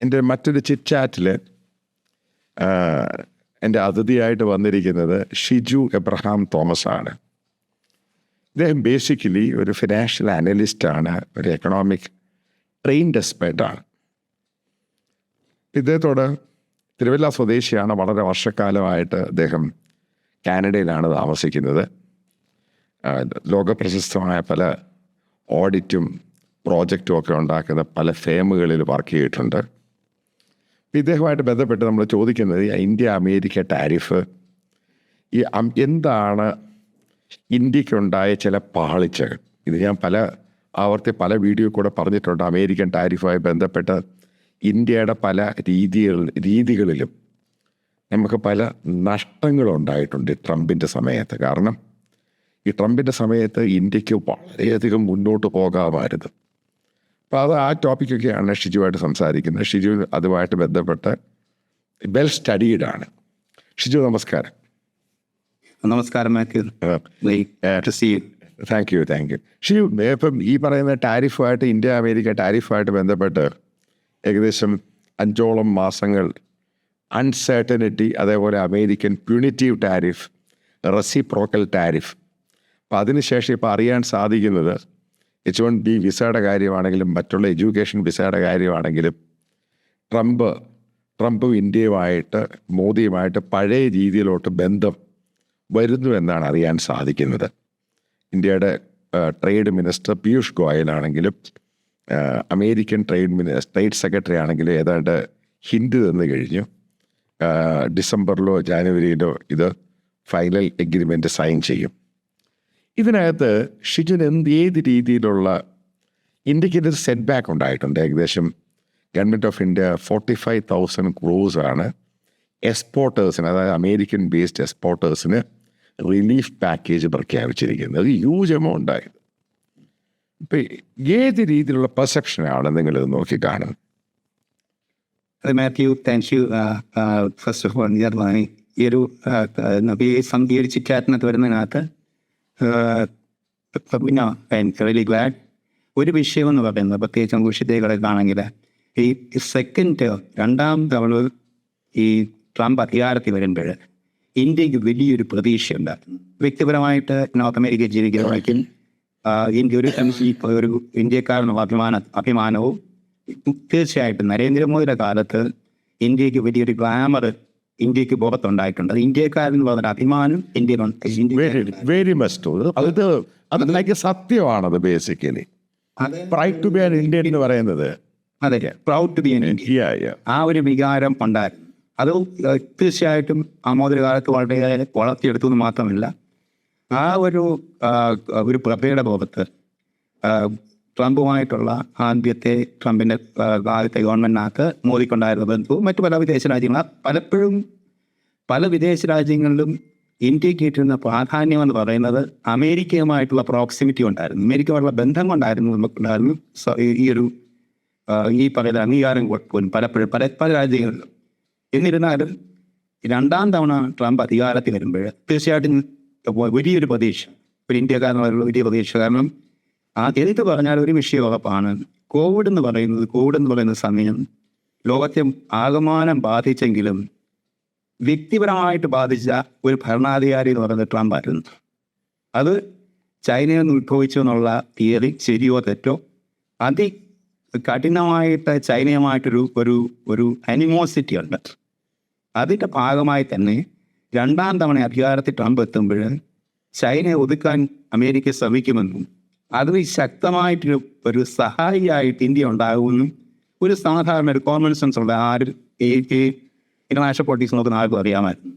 എൻ്റെ മറ്റൊരു ചിറ്റ് എൻ്റെ അതിഥിയായിട്ട് വന്നിരിക്കുന്നത് ഷിജു എബ്രഹാം തോമസ് ആണ്. ഇദ്ദേഹം ബേസിക്കലി ഒരു ഫിനാൻഷ്യൽ അനലിസ്റ്റാണ്, ഒരു എക്കണോമിക് ട്രെയിൻഡ് എക്സ്പെർട്ടാണ്. ഇദ്ദേഹത്തോട് തിരുവല്ല സ്വദേശിയാണ്. വളരെ വർഷക്കാലമായിട്ട് അദ്ദേഹം കാനഡയിലാണ് താമസിക്കുന്നത്. ലോകപ്രശസ്തമായ പല ഓഡിറ്റും പ്രോജക്റ്റും ഒക്കെ ഉണ്ടാക്കുന്ന പല ഫേമുകളിൽ വർക്ക് ചെയ്തിട്ടുണ്ട്. ഇദ്ദേഹവുമായിട്ട് ബന്ധപ്പെട്ട് നമ്മൾ ചോദിക്കുന്നത് ഇന്ത്യ അമേരിക്ക ടാരിഫ്, എന്താണ് ഇന്ത്യക്കുണ്ടായ ചില പാളിച്ചകൾ. ഇത് ഞാൻ പല വീഡിയോ കൂടെ പറഞ്ഞിട്ടുണ്ട്. അമേരിക്കൻ ടാരിഫുമായി ബന്ധപ്പെട്ട് ഇന്ത്യയുടെ പല രീതികളിലും നമുക്ക് പല നഷ്ടങ്ങളുണ്ടായിട്ടുണ്ട് ട്രംപിൻ്റെ സമയത്ത്. കാരണം ഈ ട്രംപിൻ്റെ സമയത്ത് ഇന്ത്യക്ക് വളരെയധികം മുന്നോട്ട് പോകാമായിരുന്നു. അപ്പോൾ ആ ടോപ്പിക്കൊക്കെയാണ് ഷിജുവായിട്ട് സംസാരിക്കുന്നത്. ഷിജു അതുമായിട്ട് ബന്ധപ്പെട്ട് വെൽ സ്റ്റഡീഡാണ്. ഷിജു, നമസ്കാരം. നമസ്കാരം. Thank you. ഷിജു, ഇപ്പം ഈ പറയുന്ന ടാരിഫുമായിട്ട്, ഇന്ത്യ അമേരിക്ക ടാരിഫുമായിട്ട് ബന്ധപ്പെട്ട് ഏകദേശം 5ഓളം മാസങ്ങൾ അൺസർട്ടനിറ്റി, അതേപോലെ American punitive tariff, reciprocal tariff. അപ്പം അതിനുശേഷം ഇപ്പോൾ അറിയാൻ സാധിക്കുന്നത് H1B വിസയുടെ കാര്യമാണെങ്കിലും മറ്റുള്ള എഡ്യൂക്കേഷൻ വിസയുടെ കാര്യമാണെങ്കിലും ട്രംപ് ഇന്ത്യയുമായിട്ട്, മോദിയുമായിട്ട് പഴയ രീതിയിലോട്ട് ബന്ധം വരുന്നു എന്നാണ് അറിയാൻ സാധിക്കുന്നത്. ഇന്ത്യയുടെ ട്രേഡ് മിനിസ്റ്റർ പീയൂഷ് ഗോയലാണെങ്കിലും അമേരിക്കൻ ട്രേഡ് സെക്രട്ടറി ആണെങ്കിലും ഏതാണ്ട് ഹിന്റ് തന്നു കഴിഞ്ഞു. ഡിസംബറിലോ ജാനുവരിയിലോ ഇത് ഫൈനൽ എഗ്രിമെൻ്റ് സൈൻ ചെയ്യും. ഇതിനകത്ത് ഷിജുന് ഏത് രീതിയിലുള്ള ഇന്ത്യക്ക് ഒരു സെറ്റ് ബാക്ക് ഉണ്ടായിട്ടുണ്ട്. ഏകദേശം ഗവൺമെൻറ് ഓഫ് ഇന്ത്യ 45,000 ക്രോസാണ് എക്സ്പോർട്ടേഴ്സിന്, അതായത് അമേരിക്കൻ ബേസ്ഡ് എക്സ്പോർട്ടേഴ്സിന് റിലീഫ് പാക്കേജ് പ്രഖ്യാപിച്ചിരിക്കുന്നത്. അത് ഹ്യൂജ് എമൗണ്ട് ആയത്. ഇപ്പം ഏത് രീതിയിലുള്ള പെർസെപ്ഷനാണ് നിങ്ങളിത് നോക്കിക്കാണുന്നത്? Mathew, thank you. First of all, ഈ ഒരു ചിറ്റാറ്റിനകത്ത് വരുന്നതിനകത്ത് റിയലി ഗ്ലാഡ്. ഒരു വിഷയം എന്ന് പറയുന്നത്, പ്രത്യേകിച്ചും വിഷയങ്ങളൊക്കെയാണെങ്കിൽ, ഈ രണ്ടാം തവണ ഈ ട്രംപ് അധികാരത്തിൽ വരുമ്പോൾ ഇന്ത്യക്ക് വലിയൊരു പ്രതീക്ഷയുണ്ടായിരുന്നു. വ്യക്തിപരമായിട്ട് നോർത്ത് അമേരിക്ക ജീവിക്കുന്നതായിരിക്കും ഇന്ത്യ ഒരു ഇന്ത്യക്കാരെന്നുള്ള അഭിമാനവും തീർച്ചയായിട്ടും നരേന്ദ്രമോദിയുടെ കാലത്ത് ഇന്ത്യക്ക് വലിയൊരു ഗ്ലാമർ ഇന്ത്യക്ക് പുറത്തുണ്ടായിട്ടുണ്ട്. അത് ഇന്ത്യക്കാരെന്ന് പറഞ്ഞ അഭിമാനം വെരി മച്ച്. അത് സത്യമാണത്. Basically pride to be an Indian എന്ന് പറയുന്നത്. അതെ, proud to be an Indian. ആ ഒരു വികാരം ഉണ്ടായിരുന്നു. അത് തീർച്ചയായിട്ടും മോദിയുടെ കാലത്ത് വളരെ വളർത്തിയെടുത്തു എന്ന് മാത്രമല്ല, ആ ഒരു പ്രഭയുടെ പുറത്ത് ട്രംപുമായിട്ടുള്ള ട്രംപിൻ്റെ കാലത്തെ ഗവൺമെൻറ്റിനകത്ത് മോദിക്കുണ്ടായിരുന്ന ബന്ധവും മറ്റു പല വിദേശ പലപ്പോഴും പല വിദേശ രാജ്യങ്ങളിലും ഇന്ത്യക്ക് കിട്ടുന്ന പ്രാധാന്യം എന്ന് പറയുന്നത് അമേരിക്കയുമായിട്ടുള്ള പ്രോക്സിമിറ്റി ഉണ്ടായിരുന്നു, അമേരിക്കയുമായിട്ടുള്ള ബന്ധം കൊണ്ടായിരുന്നു നമുക്കുണ്ടായിരുന്നു. ഈ പറയുന്ന അംഗീകാരം പോലും പലപ്പോഴും പല രാജ്യങ്ങളിലും. എന്നിരുന്നാലും രണ്ടാം തവണ ട്രംപ് അധികാരത്തിൽ വരുമ്പോൾ തീർച്ചയായിട്ടും വലിയൊരു പ്രതീക്ഷ, ഒരു ഇന്ത്യക്കാരനുള്ള വലിയ പ്രതീക്ഷ. കാരണം എടുത്തു പറഞ്ഞാൽ ഒരു വിഷയം ഉറപ്പാണ്. കോവിഡ് എന്ന് പറയുന്ന സമയം ലോകത്തെ ആകമാനം ബാധിച്ചെങ്കിലും വ്യക്തിപരമായിട്ട് ബാധിച്ച ഒരു ഭരണാധികാരി എന്ന് പറയുന്നത് ട്രംപ് ആയിരുന്നു. അത് ചൈനയിൽ നിന്ന് ഉത്ഭവിച്ചു എന്നുള്ള തിയറി ശരിയോ തെറ്റോ, കഠിനമായിട്ട് ചൈനയുമായിട്ടൊരു ഒരു അനിമോസിറ്റി ഉണ്ട്. അതിൻ്റെ ഭാഗമായി തന്നെ രണ്ടാം തവണ അധികാരത്തിൽ ട്രംപ് എത്തുമ്പോൾ ചൈനയെ ഒതുക്കാൻ അമേരിക്ക ശ്രമിക്കുമെന്നും അത് ശക്തമായിട്ടൊരു സഹായിയായിട്ട് ഇന്ത്യ ഉണ്ടാകുമെന്നും ഒരു സാധാരണ ഒരു കോമൺ സെൻസ് ഉള്ള ഇന്റർനാഷണൽ പൊളിറ്റിക്സ് നോക്കുന്ന ആർക്കും അറിയാമായിരുന്നു.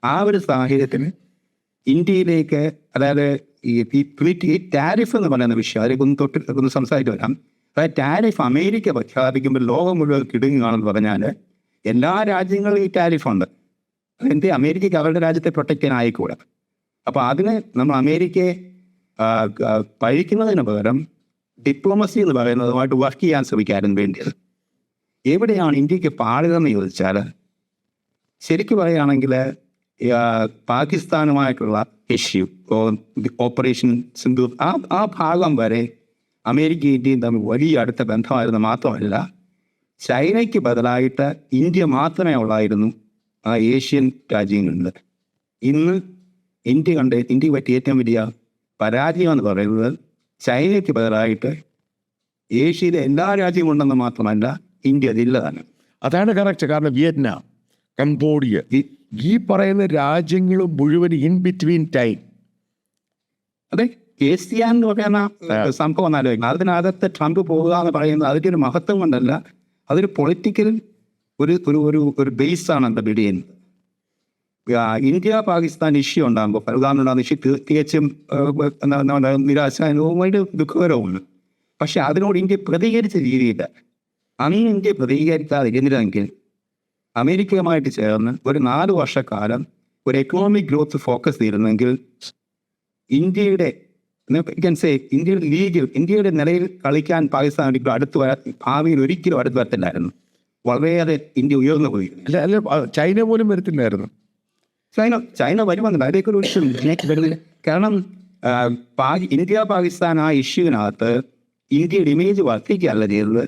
ആ ഒരു സാഹചര്യത്തിൽ ഇന്ത്യയിലേക്ക്, അതായത് ഈ ടാരിഫ് എന്ന് പറയുന്ന വിഷയം, അതിലേക്ക് ഒന്ന് സംസാരിച്ച് വരാം. അതായത് ടാരിഫ് അമേരിക്ക പ്രഖ്യാപിക്കുമ്പോൾ ലോകം മുഴുവൻ കിടുങ്ങുകയാണെന്ന് പറഞ്ഞാൽ എല്ലാ രാജ്യങ്ങളും ഈ ടാരിഫുണ്ട്. അതെന്ത് അമേരിക്കയ്ക്ക് അവരുടെ രാജ്യത്തെ പ്രൊട്ടക്റ്റ് ചെയ്യാനായിക്കൂടെ? അപ്പോൾ അതിന് നമ്മൾ അമേരിക്കയെ പഴിക്കുന്നതിന് പകരം ഡിപ്ലോമസി എന്ന് പറയുന്നതുമായിട്ട് വർക്ക് ചെയ്യാൻ ശ്രമിക്കാനും വേണ്ടിയത്. എവിടെയാണ് ഇന്ത്യക്ക് പാളിതെന്ന് ചോദിച്ചാൽ, ശരിക്കും പറയുകയാണെങ്കിൽ പാകിസ്ഥാനുമായിട്ടുള്ള ഇഷ്യൂ, ഓപ്പറേഷൻ സിന്ധു, ആ ഭാഗം വരെ അമേരിക്ക ഇന്ത്യയും തമ്മിൽ വലിയ അടുത്ത ബന്ധമായിരുന്നു. മാത്രമല്ല ചൈനയ്ക്ക് ബദലായിട്ട് ഇന്ത്യ മാത്രമേ ഉള്ളായിരുന്നു ആ ഏഷ്യൻ രാജ്യങ്ങളിൽ. ഇന്ന് ഇന്ത്യക്ക് പറ്റിയ ഏറ്റവും വലിയ പരാജയം എന്ന് പറയുന്നത് ചൈനയ്ക്ക് ബദലായിട്ട് ഏഷ്യയിലെ എല്ലാ രാജ്യവും ഉണ്ടെന്ന് മാത്രമല്ല, ഇന്ത്യ അതില്ലതാണ്. അതാണ് കറക്റ്റ്. കാരണം വിയറ്റ്നാം, കംബോഡിയ, ഈ പറയുന്ന രാജ്യങ്ങൾ മുഴുവൻ ഇൻ ബിറ്റ്വീൻ ടൈം. അതെ, ഏഷ്യ എന്ന് പറയുന്ന സംഭവം എന്നാലോചിക്കണം. അതിനകത്ത് ട്രംപ് പോകുക എന്ന് പറയുന്നത് അതിൻ്റെ ഒരു മഹത്വം കൊണ്ടല്ല, അതൊരു പൊളിറ്റിക്കൽ ഒരു ബേസാണ് എന്താ ബിൽഡ് ചെയ്യുന്നത്. ഇന്ത്യ പാകിസ്ഥാൻ ഇഷ്യൂ ഉണ്ടാകുമ്പോൾ പലതാണ്ടുണ്ടാകുന്ന ഇഷ്യൂ തികച്ചും നിരാശാനുഭവമായിട്ട് ദുഃഖകരവുമാണ്. പക്ഷെ അതിനോട് ഇന്ത്യ പ്രതികരിച്ച രീതിയില്ല. അന്ന് ഇന്ത്യ പ്രതികരിക്കാതിരുന്നില്ലെങ്കിൽ അമേരിക്കയുമായിട്ട് ചേർന്ന് ഒരു 4 വർഷക്കാലം ഒരു എക്കണോമിക് ഗ്രോത്ത് ഫോക്കസ് ചെയ്തിരുന്നെങ്കിൽ ഇന്ത്യയുടെ ഇന്ത്യയുടെ നിലയിൽ കളിക്കാൻ പാകിസ്ഥാൻ ഭാവിയിൽ ഒരിക്കലും അടുത്ത് വരത്തില്ലായിരുന്നു. വളരെയേറെ ഇന്ത്യ ഉയർന്നു പോയി. അല്ല, ചൈന പോലും വരത്തില്ലായിരുന്നു. ചൈന വരുമെന്നില്ല, അതിലേക്ക് ഒരു ഇഷ്യൂ വരുന്നില്ല. കാരണം ഇന്ത്യ പാകിസ്ഥാൻ ആ ഇഷ്യൂവിനകത്ത് ഇന്ത്യയുടെ ഇമേജ് വർദ്ധിക്കുകയല്ല ചെയ്തത്,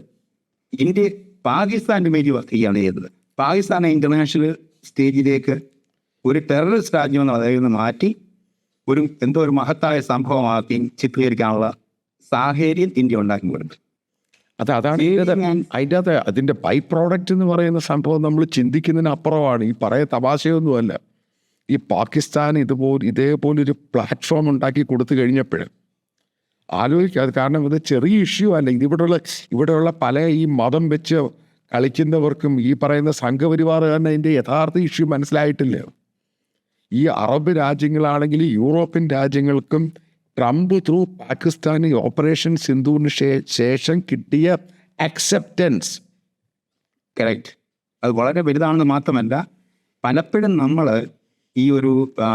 പാകിസ്ഥാൻ്റെ ഇമേജ് വർദ്ധിക്കുകയാണ് ചെയ്തത്. പാകിസ്ഥാനെ ഇന്റർനാഷണൽ സ്റ്റേജിലേക്ക് ഒരു ടെററിസ്റ്റ് രാജ്യം എന്ന നിലയിൽ നിന്ന് മാറ്റി ഒരു മഹത്തായ സംഭവമാക്കി ചിത്രീകരിക്കാനുള്ള സാഹചര്യം ഇന്ത്യ ഉണ്ടാക്കി കൊടുത്തു. അതാണ് അതിൻ്റെ ബൈ പ്രോഡക്റ്റ് എന്ന് പറയുന്ന സംഭവം നമ്മൾ ചിന്തിക്കുന്നതിന് അപ്പുറമാണ്. ഈ പറയുന്ന തമാശയൊന്നുമല്ല. ഈ പാകിസ്ഥാൻ ഇതേപോലൊരു പ്ലാറ്റ്ഫോം ഉണ്ടാക്കി കൊടുത്തു കഴിഞ്ഞപ്പോൾ ആലോചിക്കാതെ, കാരണം ഇത് ചെറിയ ഇഷ്യൂ അല്ല. ഇവിടെയുള്ള പല ഈ മതം വെച്ച് കളിക്കുന്നവർക്കും ഈ പറയുന്ന സംഘപരിവാറുകാരന് അതിൻ്റെ യഥാർത്ഥ ഇഷ്യൂ മനസ്സിലായിട്ടില്ല. ഈ അറബ് രാജ്യങ്ങളാണെങ്കിലും യൂറോപ്യൻ രാജ്യങ്ങൾക്കും ട്രംപ് ത്രൂ പാകിസ്ഥാന് ഓപ്പറേഷൻ സിന്ധുവിന് ശേഷം കിട്ടിയ അക്സെപ്റ്റൻസ് കറക്റ്റ്, അത് വളരെ വലുതാണെന്ന് മാത്രമല്ല, പലപ്പോഴും നമ്മൾ ഈ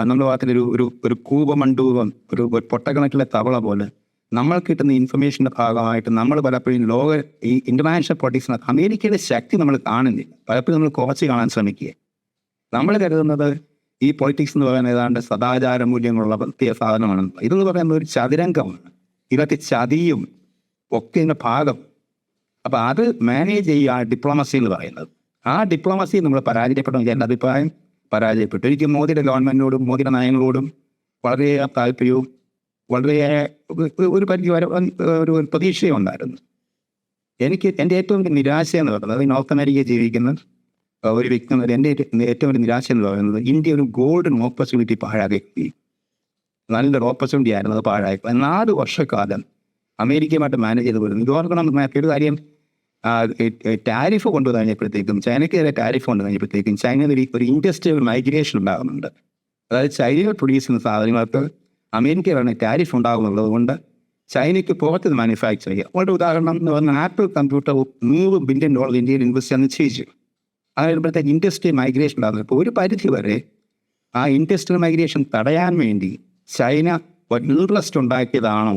നമ്മുടെ ഭാഗത്തിലൊരു ഒരു കൂപമണ്ഡൂപം, ഒരു പൊട്ടക്കണക്കിലെ തവള പോലെ നമ്മൾ കിട്ടുന്ന ഇൻഫർമേഷൻ്റെ ഭാഗമായിട്ട് നമ്മൾ പലപ്പോഴും ഈ ഇന്റർനാഷണൽ പൊളിറ്റിക്സിനകത്ത് അമേരിക്കയുടെ ശക്തി നമ്മൾ കാണുന്നില്ല. പലപ്പോഴും നമ്മൾ കുറച്ച് കാണാൻ ശ്രമിക്കുക. നമ്മൾ കരുതുന്നത് ഈ പൊളിറ്റിക്സ് എന്ന് പറയുന്നത് ഏതാണ്ട് സദാചാര മൂല്യങ്ങളുള്ള പ്രത്യേക സാധനമാണ്. ഇതെന്ന് പറയുന്നത് ഒരു ചതുരംഗമാണ്. ഇതൊക്കെ ചതിയും ഒക്കെയുടെ ഭാഗം. അപ്പം അത് മാനേജ് ചെയ്യുക ഡിപ്ലോമസി എന്ന് പറയുന്നത്. ആ ഡിപ്ലോമസി നമ്മൾ പരാജയപ്പെട്ടെങ്കിൽ എൻ്റെ അഭിപ്രായം പരാജയപ്പെട്ടു. എനിക്ക് മോദിയുടെ ഗവൺമെൻറ്റിനോടും മോദിയുടെ നയങ്ങളോടും വളരെയേറെ താല്പര്യവും വളരെയേറെ ഒരു പരിധി വരെ ഒരു പ്രതീക്ഷയും ഉണ്ടായിരുന്നു. എൻ്റെ ഏറ്റവും വലിയ നിരാശ എന്ന് പറയുന്നത്, നോർത്ത് അമേരിക്കയിൽ ജീവിക്കുന്ന ഒരു വ്യക്തി എന്ന എൻ്റെ ഏറ്റവും വലിയ നിരാശ എന്ന് പറയുന്നത്, ഇന്ത്യ ഒരു ഗോൾഡൻ ഓപ്പർച്യൂണിറ്റി പാഴാക്കി. നല്ലൊരു ഓപ്പർച്യൂണിറ്റി ആയിരുന്നു, അത് പാഴാക്കി. 4 വർഷക്കാലം അമേരിക്കയുമായിട്ട് മാനേജ് ചെയ്ത് വരുന്നു. ഒരു കാര്യം, ടാരിഫ് കൊണ്ടു കഴിഞ്ഞപ്പോഴത്തേക്കും, ചൈനയ്ക്കെതിരെ ടാരിഫ് കൊണ്ടു കഴിഞ്ഞപ്പോഴത്തേക്കും ചൈനയിൽ ഒരു ഇൻഡസ്ട്രിയൽ മൈഗ്രേഷൻ ഉണ്ടാകുന്നുണ്ട്. അതായത് ചൈനയിൽ പ്രൊഡ്യൂസ് ചെയ്യുന്ന സാധനങ്ങൾക്ക് അമേരിക്കയിലാണ് ടാരിഫ് ഉണ്ടാകുന്നുള്ളത് കൊണ്ട് ചൈനയ്ക്ക് പുറത്ത് മാനുഫാക്ചർ ചെയ്യുക. വളരെ ഉദാഹരണം എന്ന് പറഞ്ഞാൽ, ആപ്പിൾ കമ്പ്യൂട്ടർ $100 ബില്യൺ ഇന്ത്യയിൽ ഇൻവെസ്റ്റ് ചെയ്യാൻ നിശ്ചയിച്ചു. അതായപ്പോഴത്തേക്ക് ഇൻഡസ്ട്രിയൽ മൈഗ്രേഷൻ ഉണ്ടാകുന്നത്. ഇപ്പോൾ ഒരു പരിധി വരെ ആ ഇൻഡസ്ട്രിയൽ മൈഗ്രേഷൻ തടയാൻ വേണ്ടി ചൈന ഇൻട്രസ്റ്റ് ഉണ്ടാക്കിയതാണോ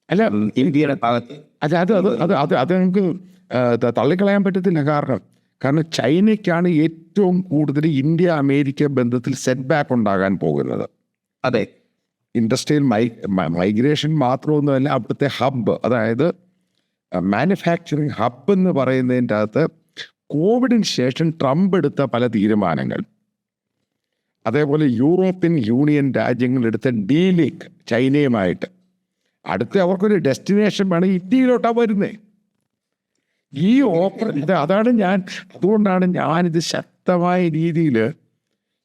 അല്ല ഇന്ത്യയുടെ ഭാഗത്ത്? അത് നമുക്ക് തള്ളിക്കളയാൻ പറ്റത്തില്ല. കാരണം ചൈനയ്ക്കാണ് ഏറ്റവും കൂടുതൽ ഇന്ത്യ അമേരിക്ക ബന്ധത്തിൽ സെറ്റ് ബാക്ക് ഉണ്ടാകാൻ പോകുന്നത്. അതെ, ഇൻഡസ്ട്രിയൽ മൈഗ്രേഷൻ മാത്രമൊന്നുമല്ല, അവിടുത്തെ ഹബ്ബ്, അതായത് മാനുഫാക്ചറിങ് ഹബ്ബ് എന്ന് പറയുന്നതിൻ്റെ അകത്ത് കോവിഡിന് ശേഷം ട്രംപ് എടുത്ത പല തീരുമാനങ്ങൾ, അതേപോലെ യൂറോപ്യൻ യൂണിയൻ രാജ്യങ്ങളെടുത്ത ഡീലിംഗ് ചൈനയുമായിട്ട്, അടുത്ത അവർക്കൊരു ഡെസ്റ്റിനേഷൻ വേണം, ഇന്ത്യയിലോട്ടാണ് വരുന്നത്. അതുകൊണ്ടാണ് ഞാനിത് ശക്തമായ രീതിയിൽ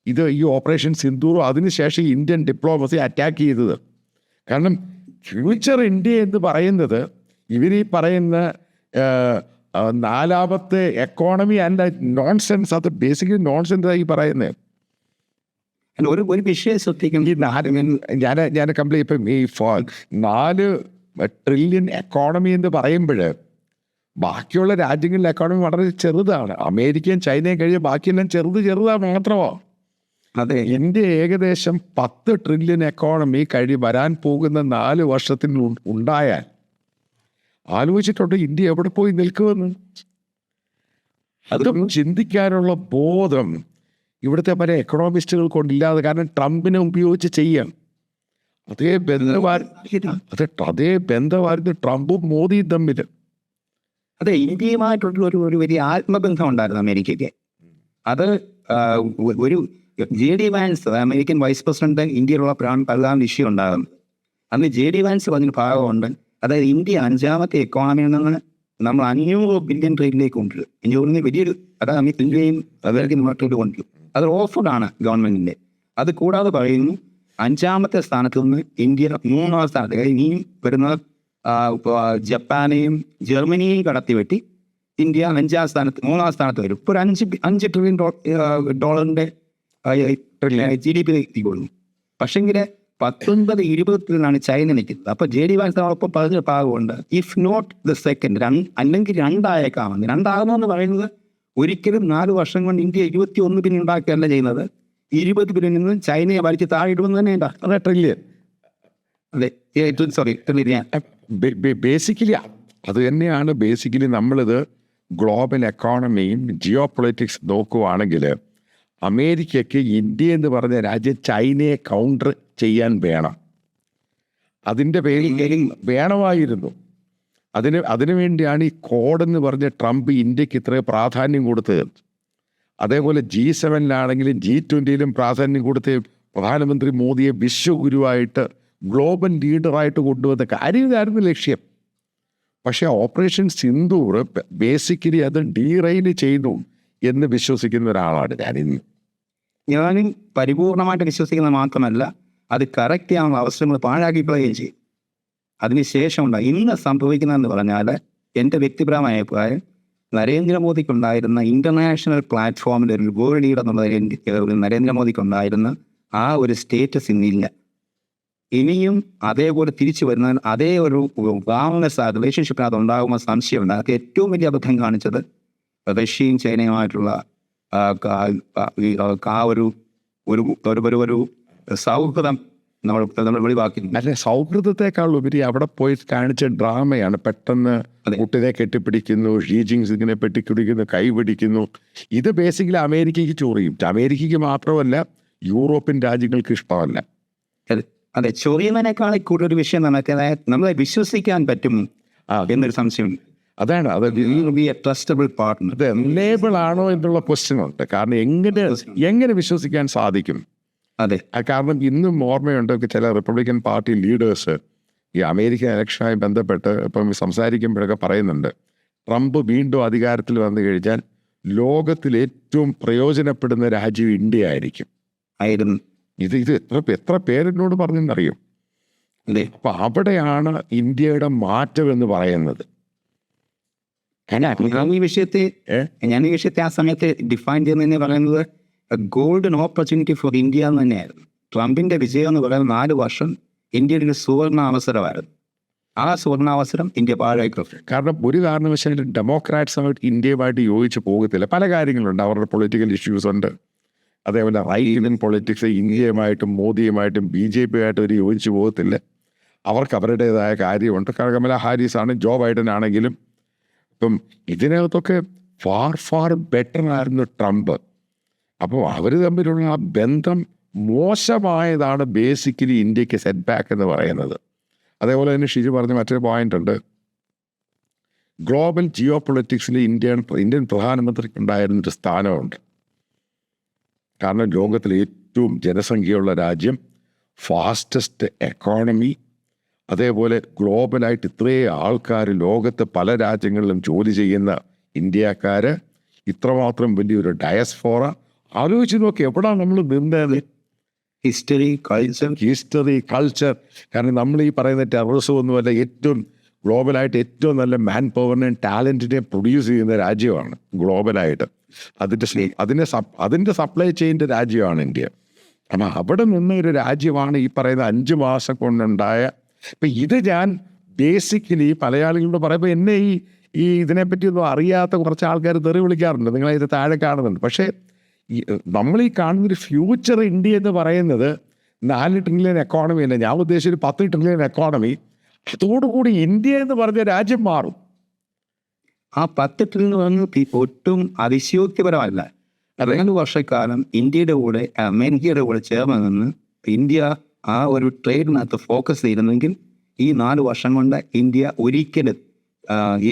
ഈ ഓപ്പറേഷൻ സിന്ദൂറും അതിനുശേഷം ഇന്ത്യൻ ഡിപ്ലോമസി അറ്റാക്ക് ചെയ്തത്. കാരണം ഫ്യൂച്ചർ ഇന്ത്യ എന്ന് പറയുന്നത് ഇവരീ പറയുന്ന 4ാമത്തെ എക്കോണമി ആൻഡ് നോൺസെൻസ്, അത് ബേസിക്കലി നോൺസെൻസ് ഈ പറയുന്നത്. ഒരു വിഷയം ശ്രദ്ധിക്കും, ഞാൻ കംപ്ലീറ്റ് ഇപ്പം ഈ 4 ട്രില്യൺ എക്കോണമി എന്ന് പറയുമ്പോൾ ബാക്കിയുള്ള രാജ്യങ്ങളിലെ എക്കോണമി വളരെ ചെറുതാണ്. അമേരിക്കയും ചൈനയും കഴിഞ്ഞ് ബാക്കിയെല്ലാം ചെറുതാണ് മാത്രമോ. അതെ, ഇന്ത്യ ഏകദേശം 10 ട്രില്യൺ എക്കോണമി വരാൻ പോകുന്ന 4 വർഷത്തിൽ ഉണ്ടായാൽ ആലോചിച്ചിട്ടുണ്ട് ഇന്ത്യ എവിടെ പോയി നിൽക്കുമെന്ന്. അതും ചിന്തിക്കാനുള്ള ബോധം ഇവിടുത്തെ പല എക്കണോമിസ്റ്റുകൾ കൊണ്ടില്ലാതെ. കാരണം ട്രംപിനെ ഉപയോഗിച്ച് ചെയ്യാം. അതേ ബന്ധമായിരുന്നു ട്രംപും മോദിയും തമ്മിൽ. അതെ, ഇന്ത്യയുമായിട്ടുള്ള ഒരു വലിയ ആത്മബന്ധം ഉണ്ടായിരുന്നു അമേരിക്കയ്ക്ക്. അത് ഒരു JD Vance, American vice president, ഇന്ത്യയിലുള്ള പ്രധാന ഇഷ്യൂ ഉണ്ടാകുന്നത്. അന്ന് JD വാൻസ് പറഞ്ഞൊരു ഭാഗമുണ്ട്. അതായത് ഇന്ത്യ 5ാമത്തെ എക്കോണമിയിൽ നിന്ന് നമ്മൾ 500 ബില്യൺ ട്രേഡിലേക്ക് കൊണ്ടുവരും. എനിക്ക് വലിയൊരു, അതായത് ഇന്ത്യയും അമേരിക്കൻ മാർക്കറ്റ് കൊണ്ടുവരും. അത് ഓഫറാണ് ഗവൺമെന്റിന്റെ. അത് കൂടാതെ പറയുന്നു 5ാമത്തെ സ്ഥാനത്ത് നിന്ന് ഇന്ത്യ 3ാം സ്ഥാനത്ത്, അതായത് ഇനിയും വരുന്ന ജപ്പാനെയും ജർമ്മനിയെയും കടത്തിവെട്ടി ഇന്ത്യ 5ാം സ്ഥാനത്ത് 3ാം സ്ഥാനത്ത് വരും. ഇപ്പോൾ ഒരു 5 ട്രില്യൺ ഡോളറിന്റെ GDP എത്തിക്കൊള്ളുന്നു. പക്ഷെങ്കിൽ 19-20 ചൈന നിൽക്കുന്നത്. അപ്പോൾ JD വാൻസിനോടൊപ്പം പറഞ്ഞ ഭാഗമുണ്ട്, ഇഫ് നോട്ട് ദ സെക്കൻഡ്, അല്ലെങ്കിൽ 2 2 പറയുന്നത് ഒരിക്കലും 4 വർഷം കൊണ്ട് ഇന്ത്യ 21 ബില്യൺ ഉണ്ടാക്കുകയല്ല ചെയ്യുന്നത്. 20 ബില്യൺ നിന്ന് ചൈനയെ വലിച്ച് താഴെ ഇടുമെന്ന് തന്നെ ഉണ്ടാകും. അതെ, ട്രില്യൺ. അതെ, ട്രില്യൺ. ബേസിക്കലി അത് തന്നെയാണ്. ബേസിക്കലി നമ്മളിത് ഗ്ലോബൽ എക്കോണമിയും ജിയോ പൊളിറ്റിക്സ് നോക്കുവാണെങ്കിൽ അമേരിക്കയ്ക്ക് ഇന്ത്യ എന്ന് പറഞ്ഞ രാജ്യം ചൈനയെ കൗണ്ടർ ചെയ്യാൻ വേണം. അതിൻ്റെ പേരിൽ വേണമായിരുന്നു. അതിനു വേണ്ടിയാണ് ഈ കോഡെന്ന് പറഞ്ഞ ട്രംപ് ഇന്ത്യക്ക് ഇത്രയും പ്രാധാന്യം കൊടുത്തത്. അതേപോലെ G7-ലാണെങ്കിലും G20-ലും പ്രാധാന്യം കൊടുത്ത് പ്രധാനമന്ത്രി മോദിയെ വിശ്വഗുരുവായിട്ട് ഗ്ലോബൽ ലീഡറായിട്ട് കൊണ്ടുവന്ന കാര്യം ഇതായിരുന്നു ലക്ഷ്യം. പക്ഷേ ഓപ്പറേഷൻ സിന്ദൂർ ബേസിക്കലി അത് ഡീറെയിൽ ചെയ്തു എന്ന് വിശ്വസിക്കുന്ന ഒരാളാണ് ഞാനിന്ന്. ഞാനും പരിപൂർണമായിട്ട് വിശ്വസിക്കുന്നത് മാത്രമല്ല, അത് കറക്റ്റ് ചെയ്യാനുള്ള അവസരങ്ങൾ പാഴാക്കിക്കളയുകയും ചെയ്യും. അതിനുശേഷം ഇന്ന് സംഭവിക്കുന്നതെന്ന് പറഞ്ഞാൽ, എൻ്റെ വ്യക്തിപരമായ അഭിപ്രായം, നരേന്ദ്രമോദിക്കുണ്ടായിരുന്ന ഇൻ്റർനാഷണൽ പ്ലാറ്റ്ഫോമിൽ ഒരു വേൾഡ് ലീഡർ എന്നുള്ള നരേന്ദ്രമോദിക്കുണ്ടായിരുന്ന ആ ഒരു സ്റ്റേറ്റസ് ഇന്നില്ല. ഇനിയും അതേപോലെ തിരിച്ചു വരുന്ന അതേ ഒരു ബാലൻസ് റിലേഷൻഷിപ്പിനകത്ത് ഉണ്ടാകുന്ന സംശയമുണ്ട്. അതൊക്കെ ഏറ്റവും വലിയ അബദ്ധം കാണിച്ചത് റഷ്യയും ചൈനയുമായിട്ടുള്ള ഒരു സൗഹൃദം നമ്മൾ വെളിവാക്കി. അല്ലെ, സൗഹൃദത്തെക്കാൾ ഉപരി അവിടെ പോയി കാണിച്ച ഡ്രാമയാണ്. പെട്ടെന്ന് കുട്ടിനെ കെട്ടിപ്പിടിക്കുന്നു, ഷീ ജിൻപിങ്ങിനെ പെട്ടിപ്പിടിക്കുന്നു, കൈ പിടിക്കുന്നു. ഇത് ബേസിക്കലി അമേരിക്കയ്ക്ക് ചൊറിയും. അമേരിക്കയ്ക്ക് മാത്രമല്ല, യൂറോപ്യൻ രാജ്യങ്ങൾക്ക് ഇഷ്ടമല്ല. അതെ, ചൊറിയുന്നതിനേക്കാൾ കൂടുതൽ വിഷയം നമ്മളെ വിശ്വസിക്കാൻ പറ്റും എന്നൊരു സംശയം. അതാണ് അത് ട്രസ്റ്റബിൾ പാർട്ട്ണർ. അത് എനേബിൾ ആണോ എന്നുള്ള ക്വസ്റ്റ്യൻ ഉണ്ട്. കാരണം എങ്ങനെ വിശ്വസിക്കാൻ സാധിക്കും? അതെ, കാരണം ഇന്നും ഓർമ്മയുണ്ട് ചില റിപ്പബ്ലിക്കൻ പാർട്ടി ലീഡേഴ്സ് ഈ അമേരിക്കൻ ഇലക്ഷനുമായി ബന്ധപ്പെട്ട് ഇപ്പം സംസാരിക്കുമ്പോഴൊക്കെ പറയുന്നുണ്ട്, ട്രംപ് വീണ്ടും അധികാരത്തിൽ വന്നു കഴിഞ്ഞാൽ ലോകത്തിൽ ഏറ്റവും പ്രയോജനപ്പെടുന്ന രാജ്യം ഇന്ത്യ ആയിരിക്കും. ഇത് എത്ര പേരെന്നോട് പറഞ്ഞെന്നറിയും. അതെ, അപ്പം അവിടെയാണ് ഇന്ത്യയുടെ മാറ്റം എന്ന് പറയുന്നത്. ഞാൻ ഈ വിഷയത്തെ ആ സമയത്ത് ഡിഫൈൻ ചെയ്യുന്നതെന്ന് പറയുന്നത് ഗോൾഡൻ ഓപ്പർച്യൂണിറ്റി ഫോർ ഇന്ത്യ എന്ന് തന്നെയായിരുന്നു. ട്രംപിന്റെ വിജയം എന്ന് പറയുന്നത് 4 വർഷം ഇന്ത്യയുടെ ഒരു സുവർണ അവസരമായിരുന്നു. ആ സുവർണാവസരം ഇന്ത്യ പാഴാക്കി. കാരണം ഒരു കാരണവശാലും ഡെമോക്രാറ്റ്സുമായിട്ട് ഇന്ത്യയുമായിട്ട് യോജിച്ച് പോകത്തില്ല. പല കാര്യങ്ങളുണ്ട്. അവരുടെ പൊളിറ്റിക്കൽ ഇഷ്യൂസ് ഉണ്ട്. അതേപോലെ റൈറ്റ് വിൻ പൊളിറ്റിക്സ് ഇന്ത്യയുമായിട്ടും മോദിയുമായിട്ടും BJP-ആയിട്ടും ഒരു യോജിച്ച് പോകത്തില്ല. അവർക്ക് അവരുടേതായ കാര്യമുണ്ട്. കമല ഹാരിസ് ആണ്, ജോ ബൈഡൻ ആണെങ്കിലും. ഇപ്പം ഇതിനകത്തൊക്കെ ഫാർ ബെറ്റർ ആയിരുന്നു ട്രംപ്. അപ്പോൾ അവർ തമ്മിലുള്ള ആ ബന്ധം മോശമായതാണ് ബേസിക്കലി ഇന്ത്യക്ക് സെറ്റ് ബാക്ക് എന്ന് പറയുന്നത്. അതേപോലെ തന്നെ ഷിജു പറഞ്ഞ മറ്റൊരു പോയിന്റ് ഉണ്ട്. ഗ്ലോബൽ ജിയോ പൊളിറ്റിക്സിൽ ഇന്ത്യൻ പ്രധാനമന്ത്രിക്കുണ്ടായിരുന്നൊരു സ്ഥാനമുണ്ട്. കാരണം ലോകത്തിലെ ഏറ്റവും ജനസംഖ്യയുള്ള രാജ്യം, ഫാസ്റ്റസ്റ്റ് എക്കോണമി, അതേപോലെ ഗ്ലോബലായിട്ട് ഇത്രയും ആൾക്കാർ ലോകത്ത് പല രാജ്യങ്ങളിലും ജോലി ചെയ്യുന്ന ഇന്ത്യക്കാർ, ഇത്രമാത്രം വലിയൊരു ഡയസ്ഫോറ. ആലോചിച്ച് നോക്കി എവിടെയാണ് നമ്മൾ നിന്നത്? History, culture. കാരണം നമ്മൾ ഈ പറയുന്ന ടെററിസം ഒന്നുമല്ല, ഏറ്റവും ഗ്ലോബലായിട്ട് ഏറ്റവും നല്ല മാൻ പവറിനെയും ടാലൻറ്റിനെയും പ്രൊഡ്യൂസ് ചെയ്യുന്ന രാജ്യമാണ് ഗ്ലോബലായിട്ട്. അതിൻ്റെ സപ്ലൈ ചെയിൻ്റെ രാജ്യമാണ് ഇന്ത്യ. അപ്പം അവിടെ നിന്ന് ഒരു രാജ്യമാണ് ഈ പറയുന്ന 5 മാസം കൊണ്ടുണ്ടായ. ഇപ്പം ഇത് ഞാൻ ബേസിക്കലി മലയാളികളോട് പറയുമ്പോൾ എന്നെ ഈ ഇതിനെപ്പറ്റിയൊന്നും അറിയാത്ത കുറച്ച് ആൾക്കാർ തെറി വിളിക്കാറുണ്ട്. നിങ്ങളത് താഴെ കാണുന്നുണ്ട്. പക്ഷേ നമ്മൾ ഈ കാണുന്നൊരു ഫ്യൂച്ചർ ഇന്ത്യ എന്ന് പറയുന്നത് 4 ട്രില്യൺ എക്കോണമി അല്ല, ഞാൻ ഉദ്ദേശിച്ചൊരു 10 ട്രില്യൺ എക്കോണമി. അതോടുകൂടി ഇന്ത്യ എന്ന് പറഞ്ഞ രാജ്യം മാറും. ആ 10 ട്രില്യൺ ഒട്ടും അതിശയോക്തിപരമല്ല. 2 വർഷക്കാലം ഇന്ത്യയുടെ കൂടെ അമേരിക്കയുടെ കൂടെ ചേർന്ന് നിന്ന് ഇന്ത്യ ആ ഒരു ട്രേഡിനകത്ത് ഫോക്കസ് ചെയ്തിരുന്നെങ്കിൽ ഈ 4 വർഷം കൊണ്ട് ഇന്ത്യ ഒരിക്കലും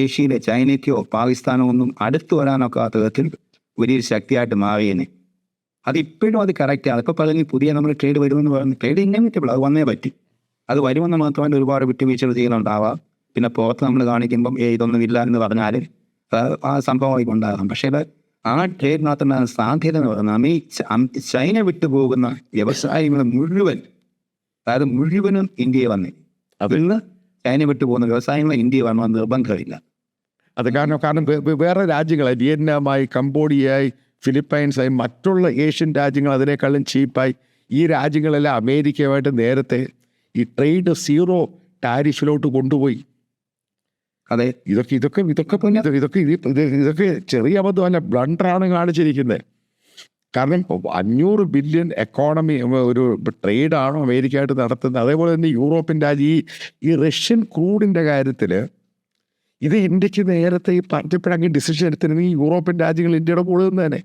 ഏഷ്യയിലെ ചൈനയ്ക്കോ പാകിസ്ഥാനോ ഒന്നും അടുത്തു വരാനൊക്കാത്ത വിധത്തിൽ വലിയൊരു ശക്തിയായിട്ട് മാറിയേനെ. അതിപ്പോഴും അത് കറക്റ്റാണ്. ഇപ്പോൾ പറഞ്ഞ് പുതിയ നമ്മൾ ട്രേഡ് വരുമെന്ന് പറഞ്ഞു, ട്രേഡ് ഇന്നവിറ്റബിൾ, അത് വന്നേ പറ്റി. അത് വരുമെന്ന് മാത്രമല്ല ഒരുപാട് വിട്ടുവീഴ്ചകൾ ചെയ്യുന്നുണ്ടാവാം. പിന്നെ പുറത്ത് നമ്മൾ കാണിക്കുമ്പം ഇതൊന്നും ഇല്ല എന്ന് പറഞ്ഞാൽ ആ സംഭവമായി ഉണ്ടാകാം. പക്ഷേ ആ ട്രേഡിനകത്തുള്ള സാധ്യത എന്ന് പറഞ്ഞാൽ ചൈന വിട്ടുപോകുന്ന വ്യവസായങ്ങൾ മുഴുവൻ, അതായത് മുഴുവനും ഇന്ത്യയെ വന്നേ. അതിൽ ചൈന വിട്ടുപോകുന്ന വ്യവസായങ്ങൾ ഇന്ത്യയെ വന്നാൽ നിർബന്ധമില്ല. അത് കാരണം വേറെ രാജ്യങ്ങളായി വിയറ്റ്നാമായി, കംബോഡിയയായി, ഫിലിപ്പൈൻസായി, മറ്റുള്ള ഏഷ്യൻ രാജ്യങ്ങൾ അതിനേക്കാളും ചീപ്പായി ഈ രാജ്യങ്ങളെല്ലാം അമേരിക്കയുമായിട്ട് നേരത്തെ ഈ ട്രേഡ് സീറോ ടാരിഫിലോട്ട് കൊണ്ടുപോയി. അതെ, ഇതൊക്കെ ചെറിയ അബദ്ധമല്ല, ബ്ലണ്ടറാണ് കാണിച്ചിരിക്കുന്നത്. കാരണം 500 ബില്യൺ എക്കോണമി ഒരു ട്രേഡാണോ അമേരിക്കയായിട്ട് നടത്തുന്നത്. അതേപോലെ തന്നെ യൂറോപ്യൻ രാജ്യം ഈ റഷ്യൻ ക്രൂഡിൻ്റെ കാര്യത്തിൽ ഇത് ഇന്ത്യക്ക് നേരത്തെ ഈ പറഞ്ഞപ്പോഴങ്ങ് ഡിസിഷൻ എടുത്തിരുന്നെങ്കിൽ യൂറോപ്യൻ രാജ്യങ്ങൾ ഇന്ത്യയുടെ കൂടെ നിന്ന് തന്നെ.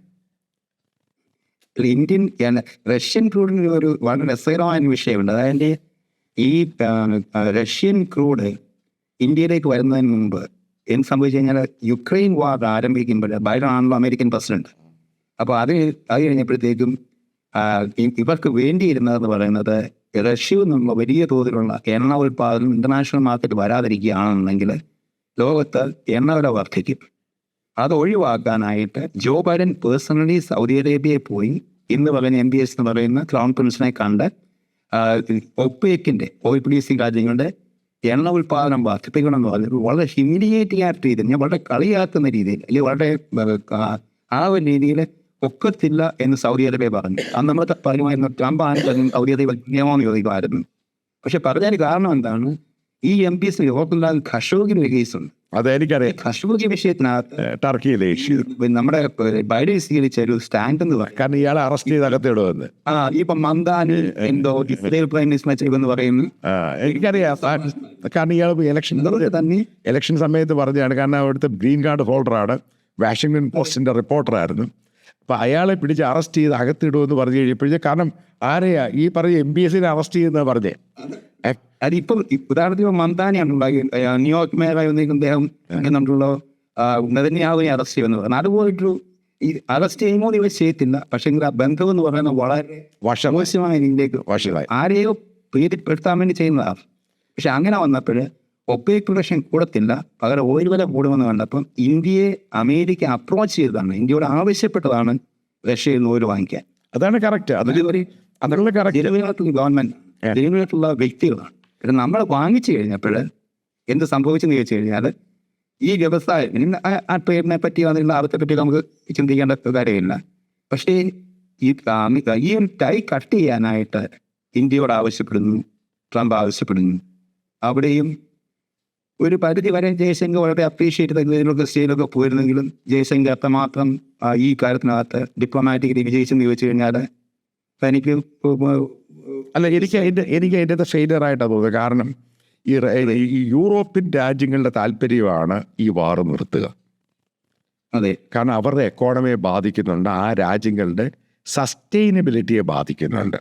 റഷ്യൻ ക്രൂഡിന് ഒരു വളരെ രസകരമായ വിഷയമുണ്ട്. അതായത് ഈ റഷ്യൻ ക്രൂഡ് ഇന്ത്യയിലേക്ക് വരുന്നതിന് മുമ്പ് എന്ത് സംഭവിച്ചു കഴിഞ്ഞാൽ, യുക്രൈൻ വാർ ആരംഭിക്കുമ്പോൾ ബൈഡൻ ആണല്ലോ അമേരിക്കൻ പ്രസിഡന്റ്. അപ്പോൾ അത് കഴിഞ്ഞപ്പോഴത്തേക്കും ഇവർക്ക് വേണ്ടിയിരുന്നതെന്ന് പറയുന്നത് റഷ്യയിൽ നിന്നുള്ള വലിയ തോതിലുള്ള എണ്ണ ഉൽപ്പാദനം ഇന്റർനാഷണൽ മാർക്കറ്റ് വരാതിരിക്കുകയാണെന്നുണ്ടെങ്കിൽ ലോകത്ത് എണ്ണ വില വർദ്ധിക്കും. അത് ഒഴിവാക്കാനായിട്ട് ജോ ബൈഡൻ പേഴ്സണലി സൗദി അറേബ്യയിൽ പോയി ഇന്ന് പറയുന്ന MBS എന്ന് പറയുന്ന ക്രൗൺ പ്രിൻസിനെ കണ്ട് ഒപ്പേക്കിൻ്റെ ഓയിൽ പ്രൊഡ്യൂസിംഗ് രാജ്യങ്ങളുടെ എണ്ണ ഉൽപ്പാദനം വർദ്ധിപ്പിക്കണമെന്ന് പറഞ്ഞത് വളരെ ഹ്യൂമിലിയേറ്റിംഗ് ആയിട്ട് രീതിയിൽ, ഞാൻ വളരെ കളിയാക്കുന്ന രീതിയിൽ, അല്ലെങ്കിൽ വളരെ ആ ഒരു രീതിയിൽ ഒക്കത്തില്ല എന്ന് സൗദി അറേബ്യ പറഞ്ഞു. അന്ന് നമ്മൾ പറയുമായിരുന്നു ട്രംപ് ആണ് സൗദി അറേബ്യ നിയമം ചോദിക്കുമായിരുന്നു. പക്ഷെ പറഞ്ഞതിന് കാരണം എന്താണ്, ഈ MPs ഓർക്കുണ്ടാകുന്ന ഖഷോഗിന് കേസുണ്ട്. അതെനിക്കറിയാം. ഖഷോഗി വിഷയത്തിനകത്ത് ടർക്കിയിലെ നമ്മുടെ ബൈഡൻ സ്വീകരിച്ച ഒരു സ്റ്റാൻഡ് എന്ന് പറയും. കാരണം ഇയാളെ അറസ്റ്റ് ചെയ്ത് അകത്തിടുമെന്ന്. ഇപ്പൊ മന്ദാനി എന്തോ ഇസ്രയേൽ പ്രൈം മിനിസ്റ്റർ എന്ന് പറയുന്നു. എനിക്കറിയാം. കാരണം ഇയാൾ ഇലക്ഷൻ സമയത്ത് പറഞ്ഞതാണ്. കാരണം അവിടുത്തെ ഗ്രീൻ കാർഡ് ഹോൾഡറാണ്, വാഷിംഗ്ടൺ പോസ്റ്റിന്റെ റിപ്പോർട്ടറായിരുന്നു. അപ്പം അയാളെ പിടിച്ച് അറസ്റ്റ് ചെയ്ത് അകത്തിടുമെന്ന് പറഞ്ഞു കഴിഞ്ഞപ്പോഴേ, കാരണം ആരെയാ ഈ പറഞ്ഞ MBS അറസ്റ്റ് ചെയ്യുന്നത് പറഞ്ഞേ. അതിപ്പം ഉദാഹരണത്തിന് മന്ദാനിയാണ് ഉണ്ടാക്കി ന്യൂയോർക്ക് മേയറായി വന്നിരിക്കുന്ന അദ്ദേഹം എന്നുള്ള നെതന്യാഹുവിനെ അറസ്റ്റ് ചെയ്യുമെന്ന് പറഞ്ഞു. അതുപോലൊരു ഈ അറസ്റ്റ് ചെയ്യുമ്പോൾ ഇവർ ചെയ്യത്തില്ല. പക്ഷേ ആ ബന്ധം എന്ന് പറയുന്നത് വളരെ മോശമായ രീതിയിലേക്ക് ആരെയോ പ്രീതിപ്പെടുത്താൻ വേണ്ടി ചെയ്യുന്നതാണ്. പക്ഷെ അങ്ങനെ വന്നപ്പോൾ ഒപ്പേക് പ്രൊഡക്ഷൻ കൂടത്തില്ല, പകരം ഓയിൽ വില കൂടുമെന്ന് കണ്ടപ്പം ഇന്ത്യയെ അമേരിക്ക അപ്രോച്ച് ചെയ്തതാണ്, ഇന്ത്യയോട് ആവശ്യപ്പെട്ടതാണ് റഷ്യയിൽ നിന്ന് ഓയിൽ വാങ്ങിക്കാൻ. അതാണ് കറക്റ്റ്. ഗവൺമെന്റ് ജനുവിനായിട്ടുള്ള വ്യക്തികളാണ്. പിന്നെ നമ്മൾ വാങ്ങിച്ചു കഴിഞ്ഞപ്പോൾ എന്ത് സംഭവിച്ചെന്ന് ചോദിച്ചു കഴിഞ്ഞാൽ, ഈ വ്യവസായം ആ ട്രേഡിനെ പറ്റി അതിനുള്ള അർത്ഥത്തെ പറ്റി നമുക്ക് ചിന്തിക്കേണ്ട കാര്യമില്ല. പക്ഷേ ഈ ഒരു ടൈ കട്ട് ചെയ്യാനായിട്ട് ഇന്ത്യയോട് ആവശ്യപ്പെടുന്നു, ട്രംപ് ആവശ്യപ്പെടുന്നു. അവിടെയും ഒരു പരിധി വരെ ജയശങ്കർ വളരെ അപ്രീഷിയേറ്റ് ചെയ്തതിലൊക്കെ സ്റ്റേജിലൊക്കെ പോയിരുന്നെങ്കിലും ജയശങ്കർ അത്രമാത്രം ഈ കാര്യത്തിനകത്ത് ഡിപ്ലോമാറ്റിക്കലി വിജയിച്ചെന്ന് ചോദിച്ചു കഴിഞ്ഞാൽ എനിക്ക് അല്ല, എനിക്ക് അതിൻ്റെ ഫെയിലിയറായിട്ടാണ് തോന്നുന്നത്. കാരണം ഈ യൂറോപ്യൻ രാജ്യങ്ങളുടെ താല്പര്യമാണ് ഈ വാർ നിർത്തുക. അതെ, കാരണം അവരുടെ എക്കോണമിയെ ബാധിക്കുന്നുണ്ട്, ആ രാജ്യങ്ങളുടെ സസ്റ്റൈനബിലിറ്റിയെ ബാധിക്കുന്നുണ്ട്,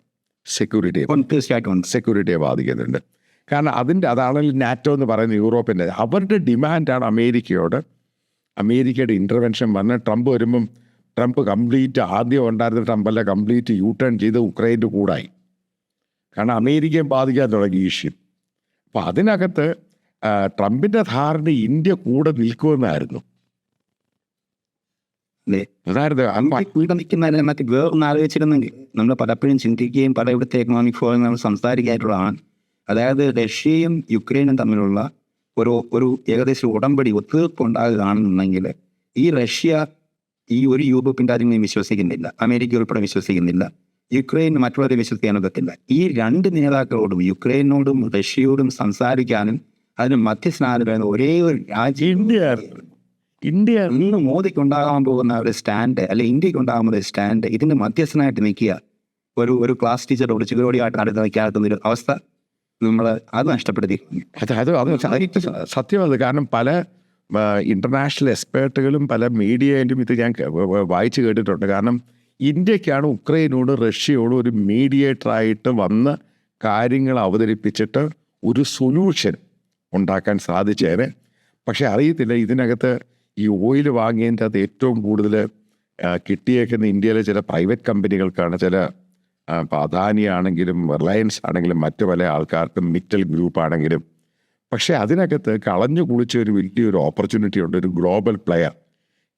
സെക്യൂരിറ്റിയെ ബാധിക്കുന്നുണ്ട്. കാരണം അതാണെങ്കിൽ നാറ്റോ എന്ന് പറയുന്ന യൂറോപ്പിൻ്റെ അവരുടെ ഡിമാൻഡാണ് അമേരിക്കയുടെ ഇൻ്റർവെൻഷൻ വന്ന് ട്രംപ് വരുമ്പം ട്രംപ് കംപ്ലീറ്റ് ആദ്യം ഉണ്ടായിരുന്ന ട്രംപല്ല കംപ്ലീറ്റ് യൂ ടേൺ ചെയ്ത് ഉക്രൈൻ്റെ കൂടായി. കാരണം അമേരിക്കയെ ബാധിക്കാൻ തുടങ്ങി ഇഷ്യൂ. അപ്പോൾ അതിനകത്ത് ട്രംപിൻ്റെ ധാരണ ഇന്ത്യ കൂടെ നിൽക്കുമെന്നായിരുന്നു. നിൽക്കുന്നതിനെ മറ്റ് വേറൊന്ന് ആലോചിച്ചിരുന്നെങ്കിൽ നമ്മൾ പലപ്പോഴും ചിന്തിക്കുകയും പല ഇവിടുത്തെ എക്കണോമിക് ഫോറം നമ്മൾ സംസാരിക്കാനായിട്ടുള്ളതാണ്. അതായത് റഷ്യയും യുക്രൈനും തമ്മിലുള്ള ഒരു ഏകദേശം ഉടമ്പടി ഒത്തുതീർപ്പ് ഉണ്ടാകുകയാണെന്നുണ്ടെങ്കിൽ ഈ റഷ്യ ഈ ഒരു യൂറോപ്യൻ രാജ്യങ്ങളെയും വിശ്വസിക്കുന്നില്ല, അമേരിക്ക ഉൾപ്പെടെ വിശ്വസിക്കുന്നില്ല, യുക്രൈൻ മറ്റുള്ളവരെ വിശ്വസിക്കാനൊക്കത്തില്ല. ഈ രണ്ട് നേതാക്കളോടും യുക്രൈനോടും റഷ്യയോടും സംസാരിക്കാനും അതിന് മധ്യസ്ഥനാകാനും ഒരേ ഒരു രാജ്യം ഇന്ത്യ ഇന്ന് മോദിക്ക് ഉണ്ടാകാൻ പോകുന്ന ഒരു സ്റ്റാൻഡ്, അല്ലെ ഇന്ത്യക്ക് ഉണ്ടാകുന്ന ഒരു സ്റ്റാൻഡ്, ഇതിന്റെ മധ്യസ്ഥനായിട്ട് നിൽക്കുക ഒരു ക്ലാസ് ടീച്ചറോട് ചിലരോടിയായിട്ട് അടുത്ത് നിൽക്കാത്ത ഒരു അവസ്ഥ നമ്മൾ അത് നഷ്ടപ്പെടുത്തി. സത്യമാണ്. കാരണം പല ഇൻ്റർനാഷണൽ എക്സ്പേർട്ടുകളും പല മീഡിയയിലും ഇത് ഞാൻ വായിച്ചു കേട്ടിട്ടുണ്ട്. കാരണം ഇന്ത്യക്കാണ് ഉക്രൈനോട് റഷ്യയോട് ഒരു മീഡിയേറ്ററായിട്ട് വന്ന് കാര്യങ്ങൾ അവതരിപ്പിച്ചിട്ട് ഒരു സൊല്യൂഷൻ ഉണ്ടാക്കാൻ സാധിച്ചേനെ. പക്ഷെ അറിയത്തില്ല ഇതിനകത്ത് ഈ ഓയിൽ വാങ്ങിയതിൻ്റെ അത് ഏറ്റവും കൂടുതൽ കിട്ടിയേക്കുന്ന ഇന്ത്യയിലെ ചില പ്രൈവറ്റ് കമ്പനികൾക്കാണ്. ചില ഇപ്പോൾ അദാനി ആണെങ്കിലും റിലയൻസ് ആണെങ്കിലും മറ്റു പല ആൾക്കാർക്കും മിറ്റൽ ഗ്രൂപ്പ് ആണെങ്കിലും. പക്ഷേ അതിനകത്ത് കളഞ്ഞു കുളിച്ച ഒരു വലിയൊരു ഓപ്പർച്യൂണിറ്റി ഉണ്ട്, ഒരു ഗ്ലോബൽ പ്ലെയർ.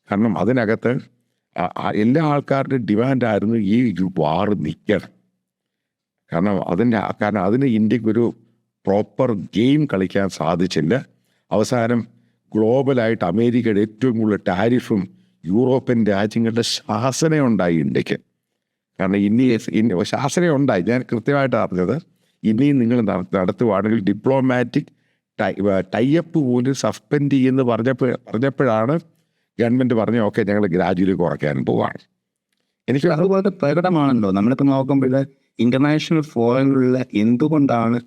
കാരണം അതിനകത്ത് എല്ലാ ആൾക്കാരുടെയും ഡിമാൻഡായിരുന്നു ഈ വാർ നിൽക്കണം. കാരണം അതിന് ഇന്ത്യക്കൊരു പ്രോപ്പർ ഗെയിം കളിക്കാൻ സാധിച്ചില്ല. അവസാനം ഗ്ലോബലായിട്ട് അമേരിക്കയുടെ ഏറ്റവും കൂടുതൽ ടാരിഫും യൂറോപ്യൻ രാജ്യങ്ങളുടെ ശാസന ഉണ്ടായി ഇന്ത്യക്ക്. കാരണം ഇനി ശാസന ഉണ്ടായി, ഞാൻ കൃത്യമായിട്ട് അറിഞ്ഞത്. ഇനിയും നിങ്ങൾ നടത്തുവാണെങ്കിൽ ഡിപ്ലോമാറ്റിക് ടൈപ്പ് പോലും സസ്പെൻഡ് ചെയ്യുമെന്ന് പറഞ്ഞപ്പോഴാണ് ഗവൺമെൻറ് പറഞ്ഞത് ഓക്കെ ഞങ്ങൾ ഗ്രാജുവലി കുറയ്ക്കാൻ പോവാണ്. എനിക്ക് അതുപോലെ പ്രകടമാണല്ലോ നമ്മളിപ്പോൾ നോക്കുമ്പോൾ ഇന്റർനാഷണൽ ഫോറങ്ങളിൽ എന്തുകൊണ്ടാണ്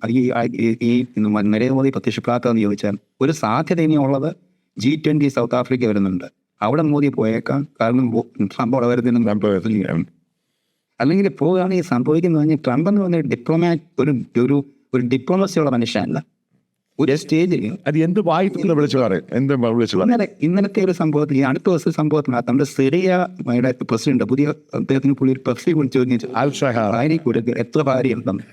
ഈ നരേന്ദ്രമോദി പ്രത്യക്ഷപ്പെടാത്തതെന്ന് ചോദിച്ചാൽ ഒരു സാധ്യത ഇനിയുള്ളത് G20 സൗത്ത് ആഫ്രിക്ക വരുന്നുണ്ട്. അവിടെ മോദി പോയേക്കാം. കാരണം ട്രംപ് അവിടെ വരുന്നതിനും അല്ലെങ്കിൽ പോവുകയാണ് ഈ സംഭവിക്കുന്നത് പറഞ്ഞാൽ ട്രംപ് എന്ന് പറഞ്ഞ ഒരു ഡിപ്ലോമസിയുള്ള മനുഷ്യനല്ല. ഒരു സ്റ്റേജിൽ അത് എന്ത് വായിക്കുന്ന വിളിച്ചു പറയും. ഇന്നലത്തെ ഒരു സംഭവത്തിൽ ഈ അടുത്ത ദിവസം സംഭവത്തിനകത്ത് നമ്മുടെ സിറിയയുടെ പ്രസിഡന്റ് പുതിയ അദ്ദേഹത്തിന് പുള്ളി ഒരു പ്രസി വിളിച്ചു എത്ര ഭാര്യയുണ്ടെന്ന്.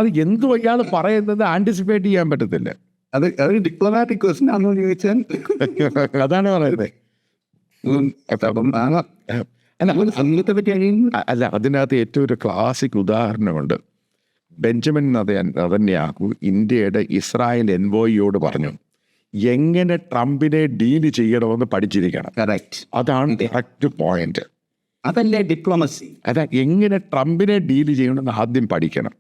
അത് എന്തു അയാൾ പറയുന്നത് ആന്റിസിപ്പേറ്റ് ചെയ്യാൻ പറ്റത്തില്ല. അത് ഡിപ്ലോമാറ്റിക് ക്വസ്റ്റ്യൻ ആണെന്ന് ചോദിച്ചാൽ അതാണ് പറയുന്നത്. അല്ല, അതിനകത്ത് ഏറ്റവും ഒരു ക്ലാസിക് ഉദാഹരണമുണ്ട്. ബെഞ്ചമിൻ നെതന്യാഹു ഇന്ത്യയുടെ ഇസ്രായേൽ എൻവോയിയോട് പറഞ്ഞു എങ്ങനെ ട്രംപിനെ ഡീല് ചെയ്യണമെന്ന് പഠിച്ചിരിക്കണം. അതാണ് കറക്റ്റ് പോയിന്റ്. അതല്ലേ ഡിപ്ലോമസി. അതാ എങ്ങനെ ട്രംപിനെ ഡീല് ചെയ്യണമെന്ന് ആദ്യം പഠിക്കണം.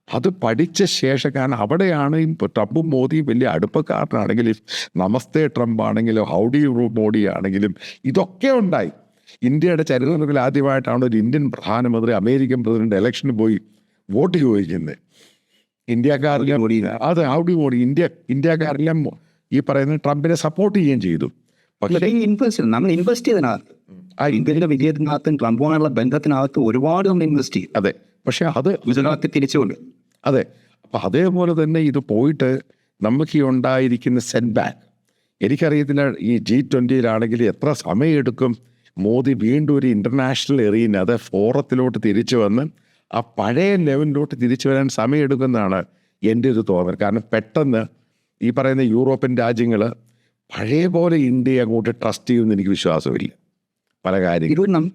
അത് പഠിച്ച ശേഷം, കാരണം അവിടെയാണ് ഇപ്പോൾ ട്രംപും മോദിയും വലിയ അടുപ്പക്കാരനാണെങ്കിലും നമസ്തേ ട്രംപ് ആണെങ്കിലും ഹൗഡി മോഡി ആണെങ്കിലും ഇതൊക്കെ ഉണ്ടായി. ഇന്ത്യയുടെ ചരിത്രത്തിൽ ആദ്യമായിട്ടാണ് ഒരു ഇന്ത്യൻ പ്രധാനമന്ത്രി അമേരിക്കൻ പ്രസിഡന്റ് ഇലക്ഷന് പോയി വോട്ട് ചോദിക്കുന്നത്. ഇന്ത്യക്കാരെല്ലാം അത് ഹൗഡി മോഡി ഇന്ത്യക്കാരെല്ലാം ഈ പറയുന്ന ട്രംപിനെ സപ്പോർട്ട് ചെയ്യുകയും ചെയ്തു. പക്ഷേ നമ്മൾ ഇൻവെസ്റ്റ് ചെയ്തതിനകത്ത് ഇന്ത്യയുടെ വിജയത്തിനകത്തും ട്രംപുമായുള്ള ബന്ധത്തിനകത്ത് ഒരുപാട് നമ്മൾ ഇൻവെസ്റ്റ് ചെയ്യും. അതെ, പക്ഷെ അത് ഗുജറാത്തിൽ തിരിച്ചുകൊണ്ട് അതെ. അപ്പം അതേപോലെ തന്നെ ഇത് പോയിട്ട് നമുക്ക് ഈ ഉണ്ടായിരിക്കുന്ന സെറ്റ് ബാക്ക് എനിക്കറിയത്തില്ല. ഈ G20 എത്ര സമയമെടുക്കും മോദി വീണ്ടും ഒരു ഇൻ്റർനാഷണൽ എറിയുന്ന അത് ഫോറത്തിലോട്ട് തിരിച്ചു വന്ന് ആ പഴയ ലെവലിലോട്ട് തിരിച്ചു വരാൻ സമയമെടുക്കുന്നതാണ് എൻ്റെ ഒരു തോന്നൽ. കാരണം പെട്ടെന്ന് ഈ പറയുന്ന യൂറോപ്യൻ രാജ്യങ്ങൾ പഴയ പോലെ ഇന്ത്യയെ അങ്ങോട്ട് ട്രസ്റ്റ് ചെയ്യുമെന്ന് എനിക്ക് വിശ്വാസമില്ല. പല കാര്യങ്ങളും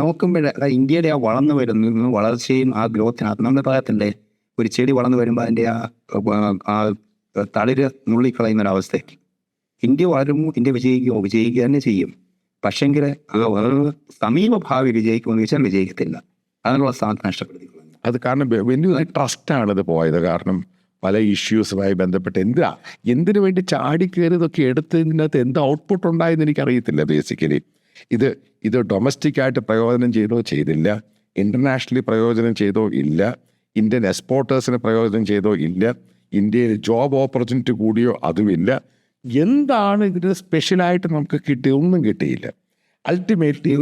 നോക്കുമ്പോൾ ഇന്ത്യയുടെ ആ വളർന്നു വരുന്ന വളർച്ചയും ആ ഗ്രോത്തിനകത്ത് നമ്മൾ പറയത്തില്ലേ, ഒരു ചെടി വളർന്നു വരുമ്പോൾ അതിൻ്റെ ആ തളിര് നുള്ളിക്കളയുന്ന ഒരവസ്ഥയ്ക്ക് ഇന്ത്യ വളരുമ്പോൾ ഇന്ത്യ വിജയിക്കുക തന്നെ ചെയ്യും. പക്ഷെങ്കിൽ സമീപഭാവി വിജയിക്കുമെന്ന് വെച്ചാൽ വിജയിക്കത്തില്ല. അതിനുള്ള സാധ്യത നഷ്ടപ്പെടുത്തിക്കൊള്ളുന്നു. അത് കാരണം വലിയ ട്രസ്റ്റാണിത് പോയത്. കാരണം പല ഇഷ്യൂസുമായി ബന്ധപ്പെട്ട് എന്തിനു വേണ്ടി ചാടിക്കയറിയതൊക്കെ എടുത്തതിനകത്ത് എന്ത് ഔട്ട്പുട്ട് ഉണ്ടായെന്ന് എനിക്കറിയത്തില്ല. ബേസിക്കലി ഇത് ഡൊമസ്റ്റിക് ആയിട്ട് പ്രയോജനം ചെയ്തോ ചെയ്തില്ല, ഇൻ്റർനാഷണലി പ്രയോജനം ചെയ്തോ ഇല്ല, ഇന്ത്യൻ എക്സ്പോർട്ടേഴ്സിന് പ്രയോജനം ചെയ്തോ ഇല്ല, ഇന്ത്യയിൽ ജോബ് ഓപ്പർച്യൂണിറ്റി കൂടിയോ അതുമില്ല. എന്താണ് ഇതിന് സ്പെഷ്യലായിട്ട് നമുക്ക് കിട്ടിയൊന്നും കിട്ടിയില്ല. അൾട്ടിമേറ്റ്ലി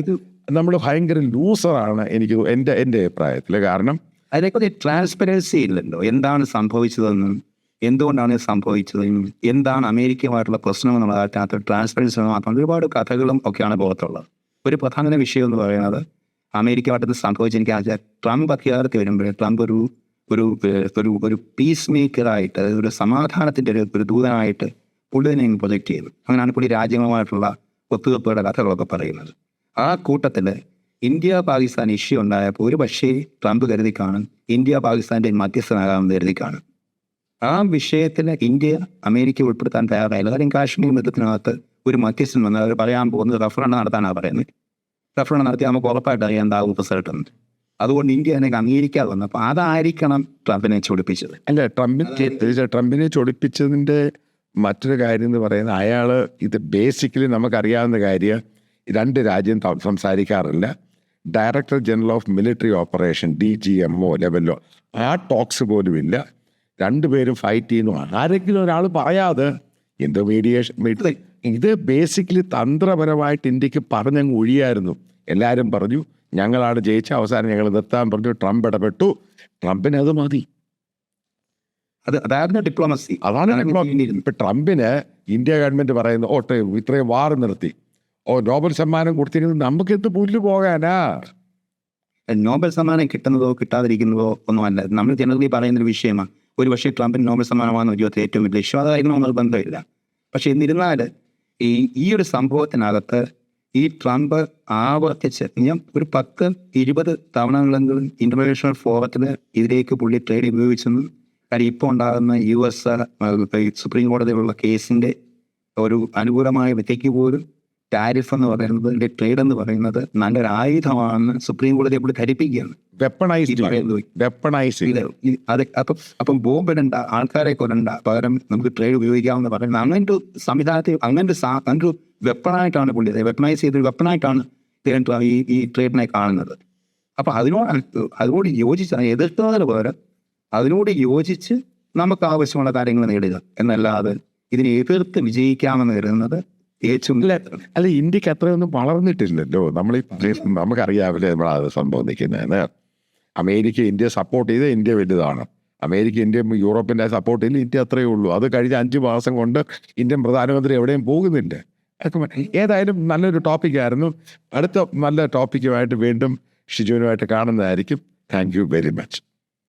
നമ്മൾ ഭയങ്കര ലൂസറാണ് എനിക്ക് എൻ്റെ അഭിപ്രായത്തിൽ. കാരണം അതിനെക്കുറിച്ച് ട്രാൻസ്പെറൻസി ഇല്ലല്ലോ. എന്താണ് സംഭവിച്ചതെന്നും എന്തുകൊണ്ടാണ് സംഭവിച്ചതെന്നും എന്താണ് അമേരിക്കയുമായിട്ടുള്ള പ്രശ്നമെന്നുള്ള അതിനകത്ത് ട്രാൻസ്പെറൻസി മാത്രം ഒരുപാട് കഥകളും ഒക്കെയാണ് പുറത്തുള്ളത്. ഒരു പ്രധാന വിഷയം എന്ന് പറയുന്നത് അമേരിക്കയുമായിട്ട് സംഭവിച്ചെനിക്ക് ട്രംപ് അധികാരത്തിൽ വരുമ്പോൾ ട്രംപ് ഒരു പീസ് മേക്കറായിട്ട്, അതായത് ഒരു സമാധാനത്തിൻ്റെ ഒരു ദൂതനായിട്ട് പുള്ളിനെ പ്രൊജക്റ്റ് ചെയ്തു. അങ്ങനെയാണ് പുള്ളി രാജ്യങ്ങളുമായിട്ടുള്ള ഒത്തുതീർപ്പുകളുടെ കഥകളൊക്കെ പറയുന്നത്. ആ കൂട്ടത്തിൽ ഇന്ത്യ പാകിസ്ഥാൻ ഇഷ്യൂ ഉണ്ടായപ്പോൾ ഒരു പക്ഷേ ട്രംപ് കരുതി കാണും ഇന്ത്യ പാകിസ്ഥാൻ്റെ മധ്യസ്ഥനാകാമെന്ന് കരുതി കാണും. ആ വിഷയത്തിൽ ഇന്ത്യ അമേരിക്ക ഉൾപ്പെടുത്താൻ തയ്യാറായില്ല. കാര്യം കാശ്മീർ യുദ്ധത്തിനകത്ത് ഒരു മധ്യസ്ഥൻ വന്ന് അവർ പറയാൻ പോകുന്നത് റഫറണ്ടം നടത്താനാണ് പറയുന്നത്. റഫറണ്ടം നടത്തി നമുക്ക് ഉറപ്പായിട്ട് അറിയാൻ എന്താകും റിസൾട്ട് എന്ന്. അതുകൊണ്ട് ഇന്ത്യ അതിനെ അംഗീകരിക്കാതെ വന്നു. അപ്പോൾ അതായിരിക്കണം ട്രംപിനെ ചൊടിപ്പിച്ചത്. അല്ല, ട്രംപിനെ ചൊടിപ്പിച്ചതിൻ്റെ മറ്റൊരു കാര്യം എന്ന് പറയുന്നത് അയാൾ ഇത് ബേസിക്കലി നമുക്കറിയാവുന്ന കാര്യം, രണ്ട് രാജ്യം സംസാരിക്കാറില്ല. Director general of military operation DGMO ലെവലിലോ ആ ടോക്സ് പോലും ഇല്ല. രണ്ടുപേരും ഫൈറ്റ് ചെയ്യുന്നു. ആരെങ്കിലും ഒരാൾ പറയാതെ എന്തോ മീഡിയേഷൻ. ഇത് ബേസിക്കലി തന്ത്രപരമായിട്ട് ഇന്ത്യക്ക് പറഞ്ഞങ്ങ് ഒഴിയായിരുന്നു. എല്ലാവരും പറഞ്ഞു ഞങ്ങളാണ് ജയിച്ച, അവസാനം ഞങ്ങൾ നിർത്താൻ പറഞ്ഞു. ട്രംപ് ഇടപെട്ടു. ട്രംപിന് അത് മതി. അതായിരുന്നു ഡിപ്ലോമസി. അതാണ് ഇപ്പൊ ട്രംപിന് ഇന്ത്യ ഗവൺമെന്റ് പറയുന്നത് ഇത്രയും വാർ നിർത്തി നോബൽ സമ്മാനം കൊടുത്തിരുന്നത് നമുക്ക് എന്ത് പുല്ല് പോകാനാ. നോബൽ സമ്മാനം കിട്ടുന്നതോ കിട്ടാതിരിക്കുന്നതോ ഒന്നുമല്ല, നമ്മൾ ജനറലി പറയുന്നൊരു വിഷയമാണ്. ഒരു പക്ഷേ ട്രംപിന് നോബൽ സമ്മാനമാണെന്ന് ജീവിതത്തിൽ ഏറ്റവും വലിയ ഇഷ്യൂ, അതായിരുന്നു നിർബന്ധമില്ല. പക്ഷെ എന്നിരുന്നാൽ ഈ ഒരു സംഭവത്തിനകത്ത് ഈ ട്രംപ് ആവർത്തിച്ച് ഞാൻ ഒരു 10-20 തവണകളെങ്കിലും ഇന്റർനാഷണൽ ഫോറത്തിൽ ഇതിലേക്ക് പുള്ളി ട്രേഡ് ഉപയോഗിച്ചെന്നും, കാര്യം ഇപ്പോൾ ഉണ്ടാകുന്ന US സുപ്രീം കോടതിയിലുള്ള കേസിൻ്റെ ഒരു അനുകൂലമായ വ്യക്തിക്ക് പോലും ടാരിഫ് എന്ന് പറയുന്നത്, ട്രേഡ് എന്ന് പറയുന്നത് നല്ലൊരു ആയുധമാണെന്ന് സുപ്രീം കോടതി പുള്ളി ധരിപ്പിക്കുകയാണ്. അപ്പം ബോംബിടണ്ട, ആൾക്കാരെ കൊല്ലണ്ട, പകരം നമുക്ക് ട്രേഡ് ഉപയോഗിക്കാമെന്ന് പറയുന്നത് അങ്ങനൊരു സംവിധാനത്തെ അങ്ങനൊരു വെപ്പണായിട്ടാണ് പുള്ളി വെപ്പണൈസ് ചെയ്തൊരു വെപ്പണായിട്ടാണ് ഈ ട്രേഡിനെ കാണുന്നത്. അപ്പം അതിനോട് യോജിച്ച് എതിർക്കുന്നതിന് പകരം അതിനോട് യോജിച്ച് നമുക്ക് ആവശ്യമുള്ള കാര്യങ്ങൾ നേടുക എന്നല്ലാതെ ഇതിനെ എതിർത്ത് വിജയിക്കാമെന്ന് കരുതുന്നത് അല്ല, ഇന്ത്യക്ക് അത്രയൊന്നും വളർന്നിട്ടില്ലല്ലോ. നമുക്കറിയാവില്ലേ നമ്മളത് സംഭവം നിൽക്കുന്നതെന്ന്. അമേരിക്ക ഇന്ത്യ സപ്പോർട്ട് ചെയ്ത് ഇന്ത്യ വലുതാണ്. അമേരിക്ക ഇന്ത്യ യൂറോപ്പിൻ്റെ സപ്പോർട്ട് ചെയ്ത് ഇന്ത്യ അത്രയേ ഉള്ളൂ. അത് കഴിഞ്ഞ 5 മാസം കൊണ്ട് ഇന്ത്യൻ പ്രധാനമന്ത്രി എവിടെയും പോകുന്നില്ല. ഏതായാലും നല്ലൊരു ടോപ്പിക്കായിരുന്നു. അടുത്ത നല്ല ടോപ്പിക്കുമായിട്ട് വീണ്ടും ഷിജുവിനുമായിട്ട് കാണുന്നതായിരിക്കും. Thank you very much.